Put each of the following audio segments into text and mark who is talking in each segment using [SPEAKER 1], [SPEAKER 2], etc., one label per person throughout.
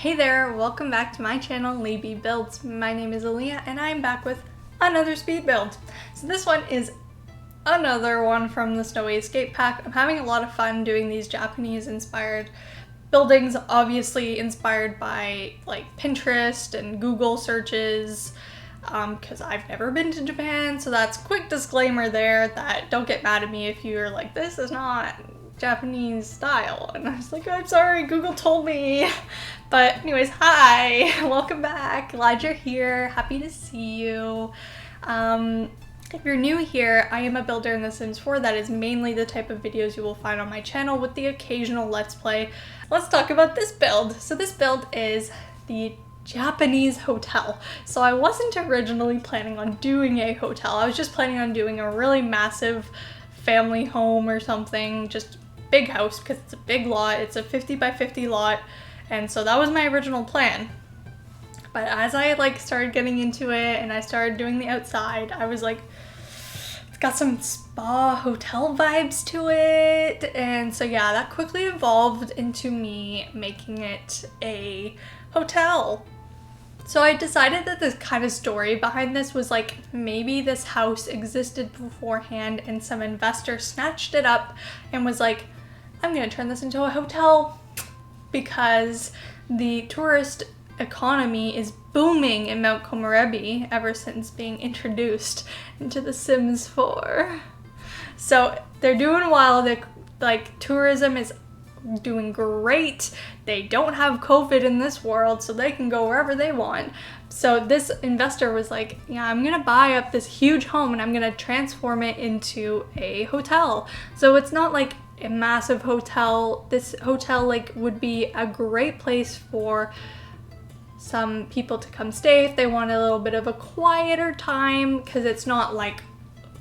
[SPEAKER 1] Hey there, welcome back to my channel, LeeBeeBuilds. My name is Aaliyah and I'm back with another speed build. So this one is another one from the Snowy Escape Pack. I'm having a lot of fun doing these Japanese inspired buildings, obviously inspired by like Pinterest and Google searches, because I've never been to Japan, so that's quick disclaimer there that don't get mad at me if you're like, this is not Japanese style. And I was like, I'm sorry, Google told me. But anyways, hi, welcome back. Glad you're here. Happy to see you. If you're new here, I am a builder in The Sims 4. That is mainly the type of videos you will find on my channel with the occasional Let's Play. Let's talk about this build. So this build is the Japanese hotel. So I wasn't originally planning on doing a hotel. I was just planning on doing a really massive family home or something, just big house because it's a big lot. It's a 50 by 50 lot. And so that was my original plan. But as I started getting into it and I started doing the outside, I was like, it's got some spa hotel vibes to it. And so yeah, that quickly evolved into me making it a hotel. So I decided that the kind of story behind this was like, maybe this house existed beforehand and some investor snatched it up and was like, I'm gonna turn this into a hotel because the tourist economy is booming in Mount Komorebi ever since being introduced into The Sims 4. So they're doing well. Tourism is doing great. They don't have COVID in this world, so they can go wherever they want. So this investor was like, yeah, I'm gonna buy up this huge home and I'm gonna transform it into a hotel. So it's not like a massive hotel. This hotel would be a great place for some people to come stay if they want a little bit of a quieter time, because it's not like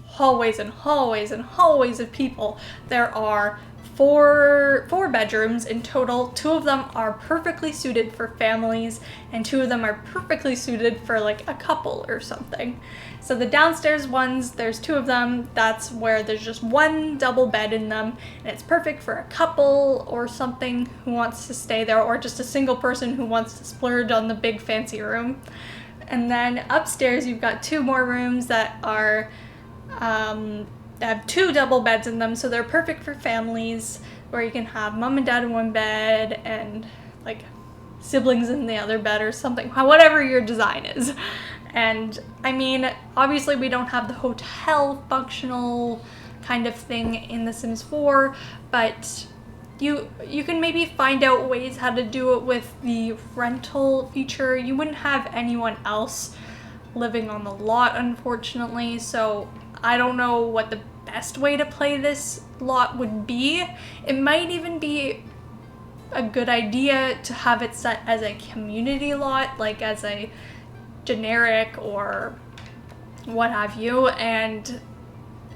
[SPEAKER 1] hallways and hallways and hallways of people. There are four bedrooms in total. 2 of them are perfectly suited for families and 2 of them are perfectly suited for like a couple or something. So the downstairs ones, there's 2 of them. That's where there's just 1 double bed in them and it's perfect for a couple or something who wants to stay there, or just a single person who wants to splurge on the big fancy room. And then upstairs you've got 2 more rooms that are they have 2 double beds in them, so they're perfect for families where you can have mom and dad in one bed and like siblings in the other bed or something, whatever your design is. And I mean, obviously we don't have the hotel functional kind of thing in The Sims 4, but you can maybe find out ways how to do it with the rental feature. You wouldn't have anyone else living on the lot, unfortunately, so I don't know what the best way to play this lot would be. It might even be a good idea to have it set as a community lot, like as a generic or what have you, and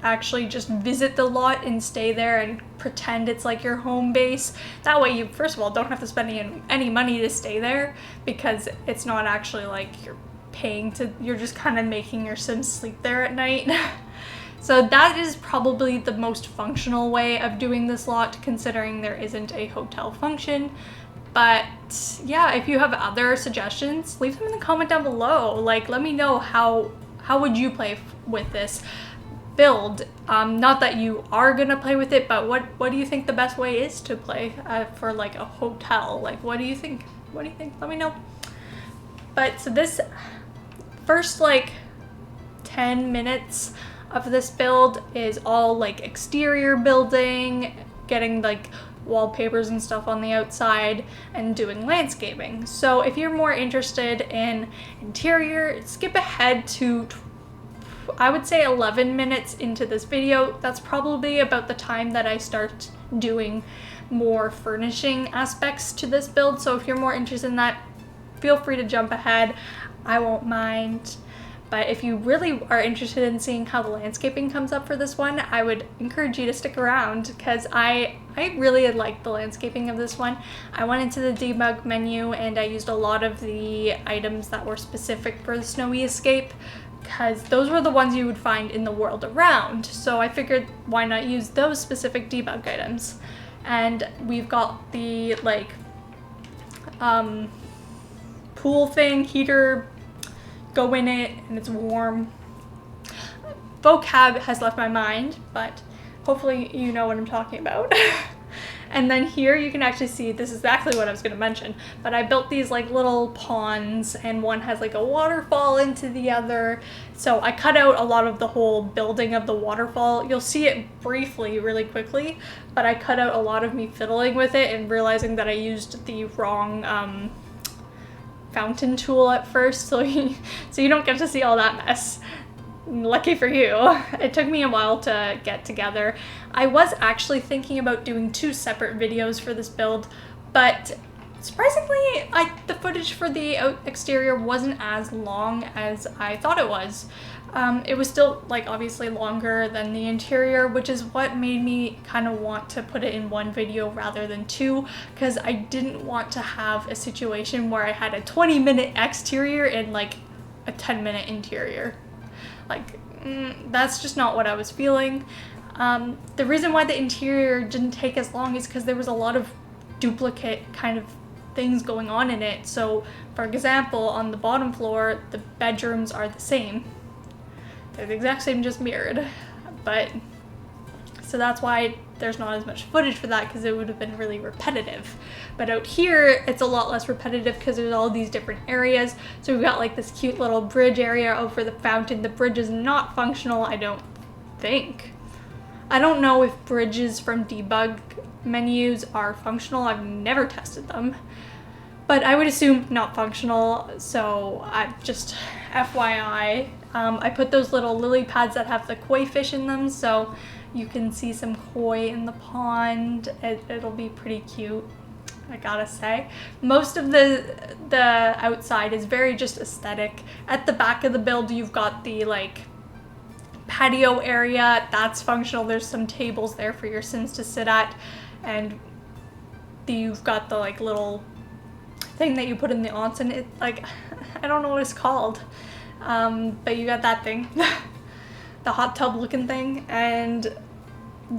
[SPEAKER 1] actually just visit the lot and stay there and pretend it's like your home base. That way you, first of all, don't have to spend any money to stay there, because it's not actually like you're paying to, you're just kind of making your Sims sleep there at night. So that is probably the most functional way of doing this lot, considering there isn't a hotel function. But yeah, if you have other suggestions, leave them in the comment down below. Like, let me know how would you play with this build. Not that you are gonna play with it, but what do you think the best way is to play for like a hotel? Like, what do you think? What do you think? Let me know. But so this first 10 minutes of this build is all like exterior building, getting like wallpapers and stuff on the outside, and doing landscaping. So if you're more interested in interior, skip ahead to I would say 11 minutes into this video. That's probably about the time that I start doing more furnishing aspects to this build. So if you're more interested in that, feel free to jump ahead. I won't mind. But if you really are interested in seeing how the landscaping comes up for this one, I would encourage you to stick around, because I really liked the landscaping of this one. I went into the debug menu and I used a lot of the items that were specific for the Snowy Escape, because those were the ones you would find in the world around. So I figured, why not use those specific debug items? And we've got the pool thing, heater, go in it, and it's warm. Vocab has left my mind, but hopefully you know what I'm talking about. And then here you can actually see, this is exactly what I was going to mention, but I built these like little ponds, and one has like a waterfall into the other. So I cut out a lot of the whole building of the waterfall. You'll see it briefly really quickly, but I cut out a lot of me fiddling with it and realizing that I used the wrong fountain tool at first, so you don't get to see all that mess. Lucky for you. It took me a while to get together. I was actually thinking about doing 2 separate videos for this build, but surprisingly, the footage for the exterior wasn't as long as I thought it was. It was still like obviously longer than the interior, which is what made me kind of want to put it in one video rather than 2, because I didn't want to have a situation where I had a 20-minute exterior and like a 10-minute interior. Like, that's just not what I was feeling. The reason why the interior didn't take as long is because there was a lot of duplicate kind of things going on in it. So, for example, on the bottom floor, the bedrooms are the same. They're the exact same, just mirrored. But, so that's why there's not as much footage for that, because it would have been really repetitive. But out here, it's a lot less repetitive because there's all these different areas. So we've got like this cute little bridge area over the fountain. The bridge is not functional, I don't think. I don't know if bridges from debug menus are functional. I've never tested them. But I would assume not functional, so I just FYI. I put those little lily pads that have the koi fish in them, so you can see some koi in the pond. It'll be pretty cute, I gotta say. Most of the outside is very just aesthetic. At the back of the build, you've got the like patio area. That's functional. There's some tables there for your Sims to sit at, and you've got the like little thing that you put in the onsen. It like, I don't know what it's called, but you got that thing. The hot tub looking thing, and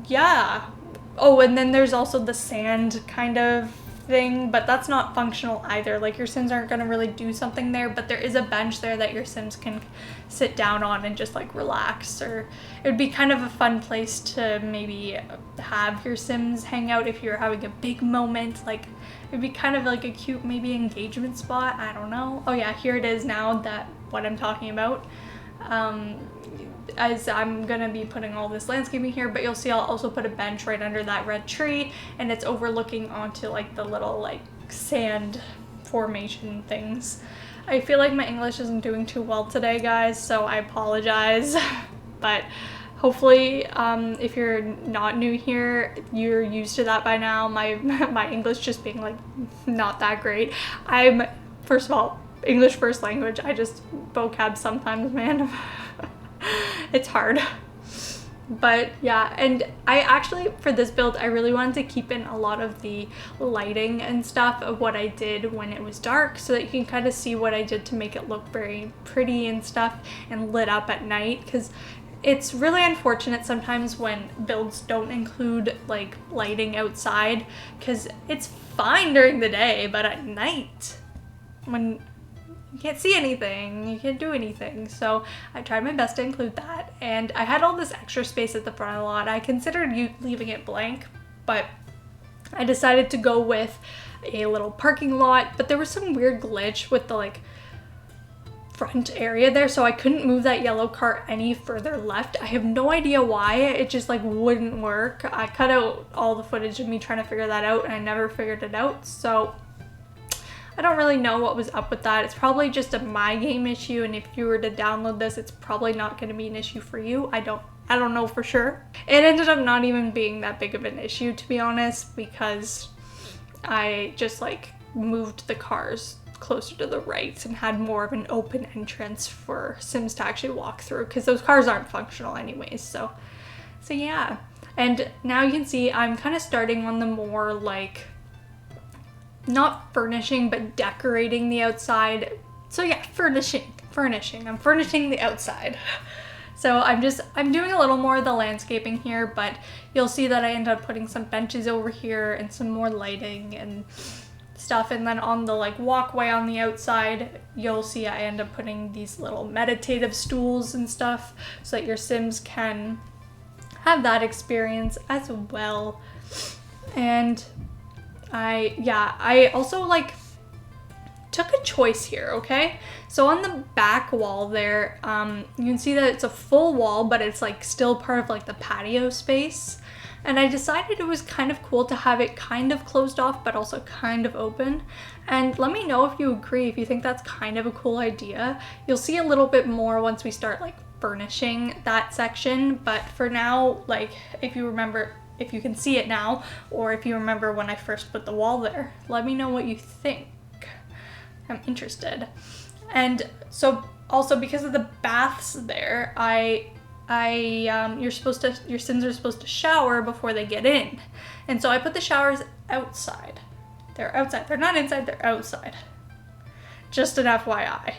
[SPEAKER 1] yeah. Oh, and then there's also the sand kind of thing, but that's not functional either. Like, your Sims aren't gonna really do something there, but there is a bench there that your Sims can sit down on and just like relax, or it would be kind of a fun place to maybe have your Sims hang out if you're having a big moment. Like, it'd be kind of like a cute maybe engagement spot. I don't know. Oh yeah, here it is now, that what I'm talking about. As I'm gonna be putting all this landscaping here, but you'll see I'll also put a bench right under that red tree, and it's overlooking onto like the little like sand formation things. I feel like my English isn't doing too well today, guys, so I apologize. But hopefully, if you're not new here, you're used to that by now. My English just being like not that great. I'm, first of all, English first language. I just vocab sometimes, man. It's hard. But yeah, and I actually, for this build, I really wanted to keep in a lot of the lighting and stuff of what I did when it was dark, so that you can kind of see what I did to make it look very pretty and stuff and lit up at night, because it's really unfortunate sometimes when builds don't include like lighting outside, because it's fine during the day, but at night, when you can't see anything, you can't do anything. So I tried my best to include that, and I had all this extra space at the front of the lot. I considered leaving it blank, but I decided to go with a little parking lot, but there was some weird glitch with the like front area there, so I couldn't move that yellow cart any further left. I have no idea why, it just like wouldn't work. I cut out all the footage of me trying to figure that out, and I never figured it out, so I don't really know what was up with that. It's probably just a my game issue, and if you were to download this, it's probably not going to be an issue for you. I don't know for sure. It ended up not even being that big of an issue, to be honest, because I just like moved the cars closer to the right and had more of an open entrance for Sims to actually walk through, because those cars aren't functional anyways. So yeah. And now you can see I'm kind of starting on the more like, not furnishing, but decorating the outside. So yeah, furnishing. I'm furnishing the outside. So I'm doing a little more of the landscaping here, but you'll see that I ended up putting some benches over here and some more lighting, and stuff, and then on the like walkway on the outside, you'll see I end up putting these little meditative stools and stuff so that your Sims can have that experience as well. And I also like took a choice here, okay? So on the back wall there, you can see that it's a full wall, but it's like still part of like the patio space. And I decided it was kind of cool to have it kind of closed off, but also kind of open. And let me know if you agree, if you think that's kind of a cool idea. You'll see a little bit more once we start like furnishing that section. But for now, like if you remember, if you can see it now, or if you remember when I first put the wall there, let me know what you think. I'm interested. And so also because of the baths there, your Sims are supposed to shower before they get in. And so I put the showers outside. They're outside. They're not inside, they're outside. Just an FYI.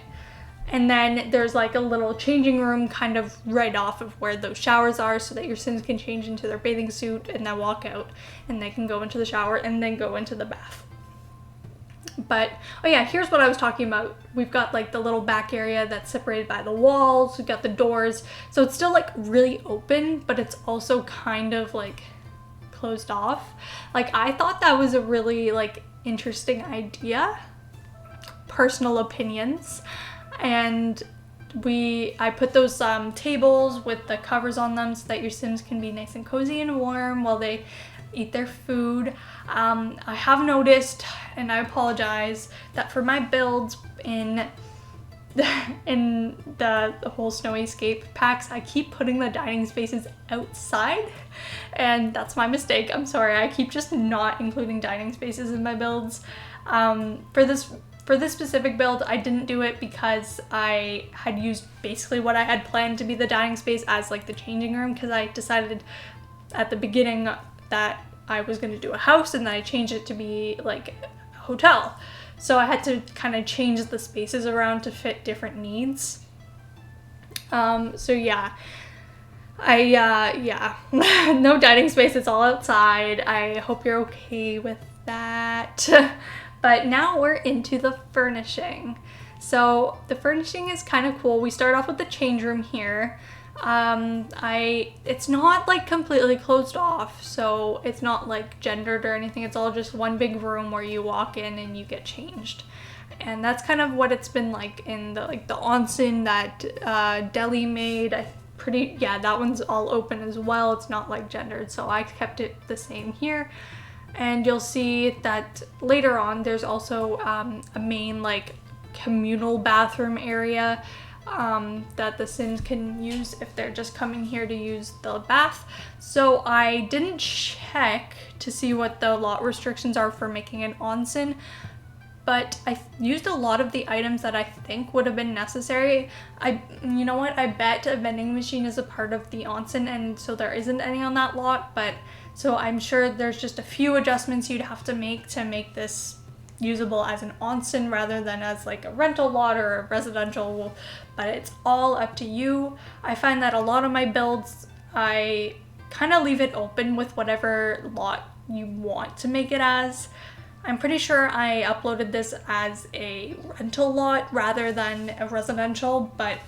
[SPEAKER 1] And then there's like a little changing room kind of right off of where those showers are so that your Sims can change into their bathing suit and then walk out and they can go into the shower and then go into the bath. But, oh yeah, here's what I was talking about. We've got like the little back area that's separated by the walls. We've got the doors. So it's still like really open, but it's also kind of like closed off. Like I thought that was a really like interesting idea. Personal opinions. And I put those tables with the covers on them so that your Sims can be nice and cozy and warm while they eat their food. I have noticed, and I apologize, that for my builds in the whole Snowy Escape packs, I keep putting the dining spaces outside, and that's my mistake. I'm sorry, I keep just not including dining spaces in my builds. For this specific build, I didn't do it because I had used basically what I had planned to be the dining space as like the changing room, because I decided at the beginning that I was going to do a house and then I changed it to be like a hotel. So I had to kind of change the spaces around to fit different needs. So yeah, no dining space, it's all outside. I hope you're okay with that. But now we're into the furnishing. So the furnishing is kind of cool. We start off with the change room here. It's not like completely closed off, so it's not like gendered or anything. It's all just one big room where you walk in and you get changed. And that's kind of what it's been like in the onsen that Deli made. That one's all open as well. It's not like gendered, so I kept it the same here. And you'll see that later on there's also a main like communal bathroom area that the Sims can use if they're just coming here to use the bath. So I didn't check to see what the lot restrictions are for making an onsen, but I used a lot of the items that I think would have been necessary. You know what, I bet a vending machine is a part of the onsen, and so there isn't any on that lot, but so I'm sure there's just a few adjustments you'd have to make this usable as an onsen rather than as like a rental lot or a residential, but it's all up to you. I find that a lot of my builds, I kind of leave it open with whatever lot you want to make it as. I'm pretty sure I uploaded this as a rental lot rather than a residential, but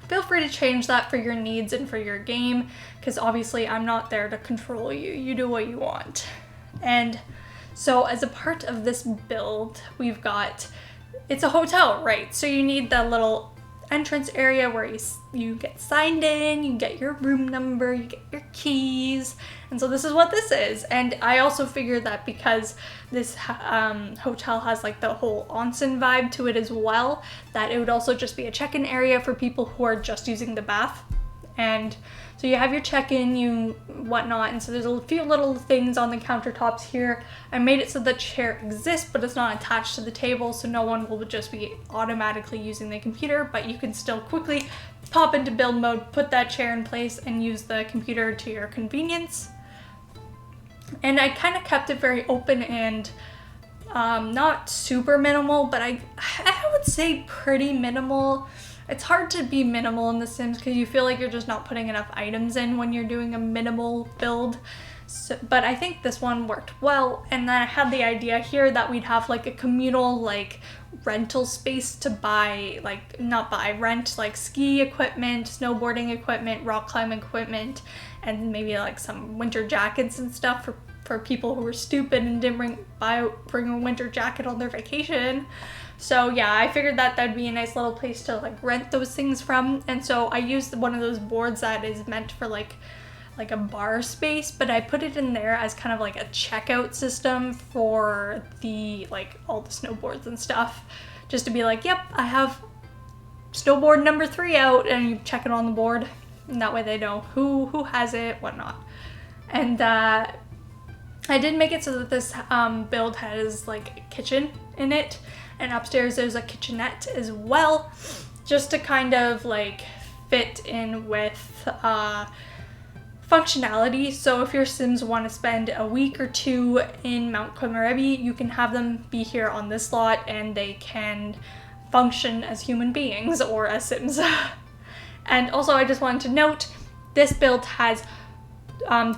[SPEAKER 1] feel free to change that for your needs and for your game, because obviously I'm not there to control you. You do what you want. And so as a part of this build, we've got, it's a hotel, right? So you need the little entrance area where you get signed in, you get your room number, you get your keys. And so this is what this is. And I also figured that because this hotel has like the whole onsen vibe to it as well, that it would also just be a check-in area for people who are just using the bath. And so you have your check-in, whatnot, and so there's a few little things on the countertops here. I made it so the chair exists, but it's not attached to the table, so no one will just be automatically using the computer, but you can still quickly pop into build mode, put that chair in place, and use the computer to your convenience. And I kind of kept it very open and not super minimal, but I would say pretty minimal. It's hard to be minimal in The Sims because you feel like you're just not putting enough items in when you're doing a minimal build. So, but I think this one worked well, and then I had the idea here that we'd have like a communal like rental space to buy, like not buy, rent like ski equipment, snowboarding equipment, rock climbing equipment, and maybe like some winter jackets and stuff for people who were stupid and didn't bring a winter jacket on their vacation. So yeah, I figured that that'd be a nice little place to like rent those things from. And so I used one of those boards that is meant for like a bar space, but I put it in there as kind of like a checkout system for the like all the snowboards and stuff, just to be like, yep, I have snowboard number 3 out, and you check it on the board, and that way they know who has it, whatnot. And I did make it so that this build has like a kitchen in it, and upstairs there's a kitchenette as well, just to kind of like fit in with functionality. So if your Sims want to spend a week or 2 in Mount Komorebi, you can have them be here on this lot and they can function as human beings or as Sims. And also I just wanted to note, this build has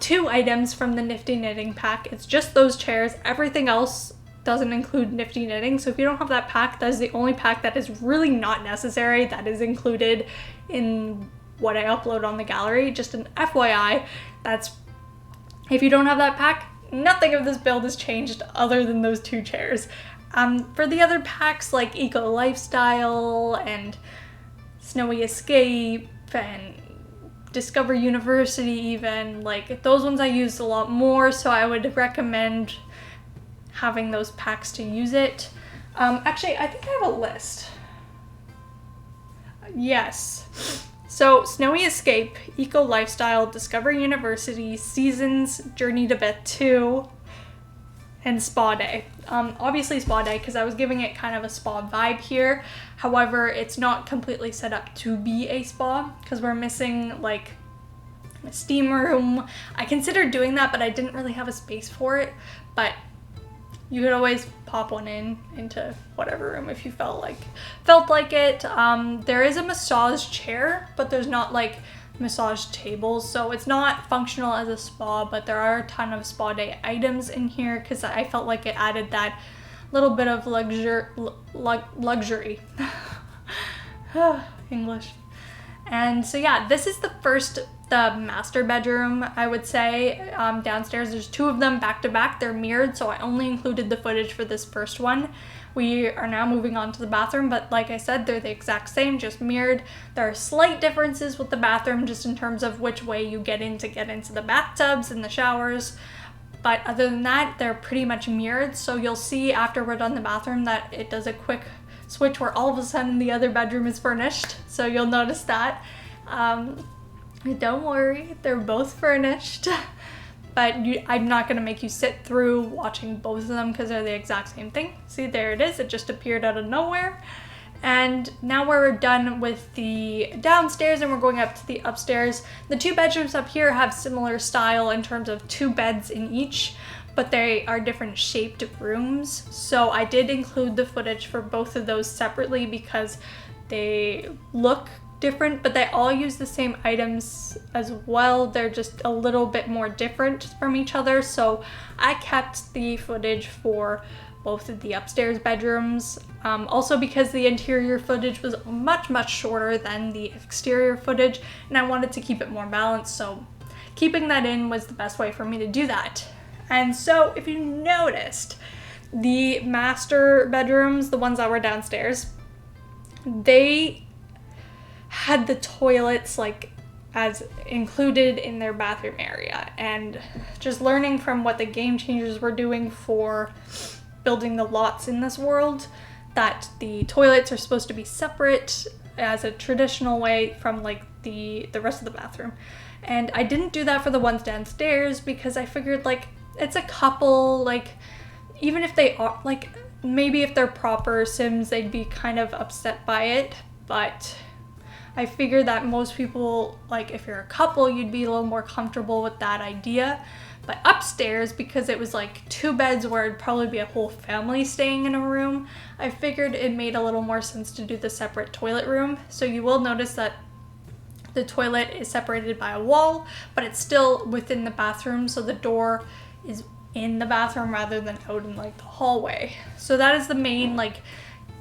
[SPEAKER 1] 2 items from the Nifty Knitting pack. It's just those chairs. Everything else doesn't include Nifty Knitting. So if you don't have that pack, that is the only pack that is really not necessary that is included in what I upload on the gallery. Just an FYI, that's, if you don't have that pack, nothing of this build has changed other than those 2 chairs. For the other packs like Eco Lifestyle and Snowy Escape and Discover University even, like those ones I used a lot more, so I would recommend having those packs to use it. Actually, I think I have a list. Yes. So Snowy Escape, Eco Lifestyle, Discover University, Seasons, Journey to Batuu, and Spa Day. Obviously Spa Day because I was giving it kind of a spa vibe here. However, it's not completely set up to be a spa because we're missing like a steam room. I considered doing that, but I didn't really have a space for it. But you could always pop one into whatever room if you felt like it. There is a massage chair, but there's not like massage tables, so it's not functional as a spa, but there are a ton of spa day items in here because I felt like it added that little bit of luxury. English. And so yeah, this is the master bedroom, I would say. Downstairs there's 2 of them back to back. They're mirrored, so I only included the footage for this first one. We are now moving on to the bathroom, but like I said, they're the exact same, just mirrored. There are slight differences with the bathroom just in terms of which way you get into the bathtubs and the showers. But other than that, they're pretty much mirrored. So you'll see after we're done the bathroom that it does a quick switch where all of a sudden the other bedroom is furnished. So you'll notice that. Don't worry, they're both furnished. But I'm not going to make you sit through watching both of them because they're the exact same thing. See, there it is. It just appeared out of nowhere. And now we're done with the downstairs and we're going up to the upstairs. The 2 bedrooms up here have similar style in terms of 2 beds in each, but they are different shaped rooms. So I did include the footage for both of those separately because they look different, but they all use the same items as well. They're just a little bit more different from each other. So I kept the footage for both of the upstairs bedrooms. Also because the interior footage was much shorter than the exterior footage, and I wanted to keep it more balanced, so keeping that in was the best way for me to do that. And so if you noticed, the master bedrooms, the ones that were downstairs, they had the toilets like as included in their bathroom area, and just learning from what the game changers were doing for building the lots in this world, that the toilets are supposed to be separate as a traditional way from like the rest of the bathroom. And I didn't do that for the ones downstairs because I figured like it's a couple, like even if they are like, maybe if they're proper Sims they'd be kind of upset by it, but I figured that most people, like if you're a couple, you'd be a little more comfortable with that idea. But upstairs, because it was like 2 beds where it'd probably be a whole family staying in a room, I figured it made a little more sense to do the separate toilet room. So you will notice that The toilet is separated by a wall, but it's still within the bathroom, so the door is in the bathroom rather than out in like the hallway. So that is the main like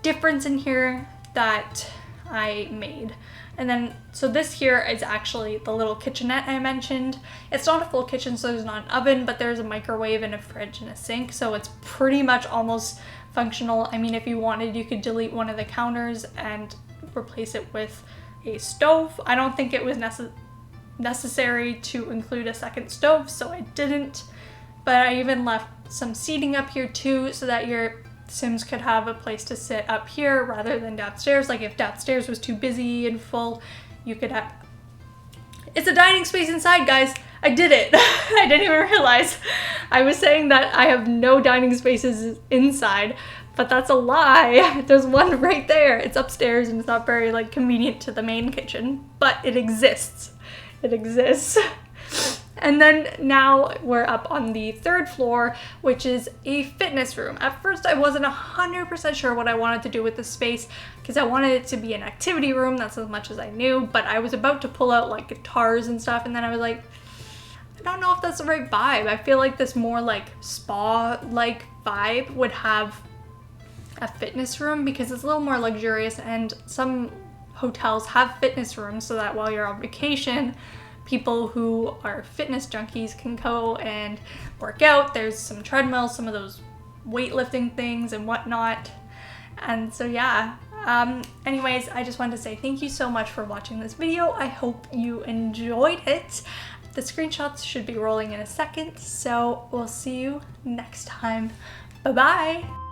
[SPEAKER 1] difference in here that I made. And then, so this here is actually the little kitchenette I mentioned. It's not a full kitchen, so there's not an oven, but there's a microwave and a fridge and a sink, so it's pretty much almost functional. I mean, if you wanted, you could delete one of the counters and replace it with a stove. I don't think it was necessary to include a second stove, so I didn't. But I even left some seating up here too, so that your Sims could have a place to sit up here rather than downstairs. Like if downstairs was too busy and full, you could have... It's a dining space inside, guys. I did it. I didn't even realize. I was saying that I have no dining spaces inside, but that's a lie. There's one right there. It's upstairs and it's not very like convenient to the main kitchen, but it exists. It exists. And then now we're up on the 3rd floor, which is a fitness room. At first I wasn't 100% sure what I wanted to do with this space because I wanted it to be an activity room. That's as much as I knew, but I was about to pull out like guitars and stuff, and then I was like, I don't know if that's the right vibe. I feel like this more like spa-like vibe would have a fitness room because it's a little more luxurious, and some hotels have fitness rooms so that while you're on vacation, people who are fitness junkies can go and work out. There's some treadmills, some of those weightlifting things and whatnot. And so yeah, anyways, I just wanted to say thank you so much for watching this video. I hope you enjoyed it. The screenshots should be rolling in a second, so we'll see you next time. Bye-bye!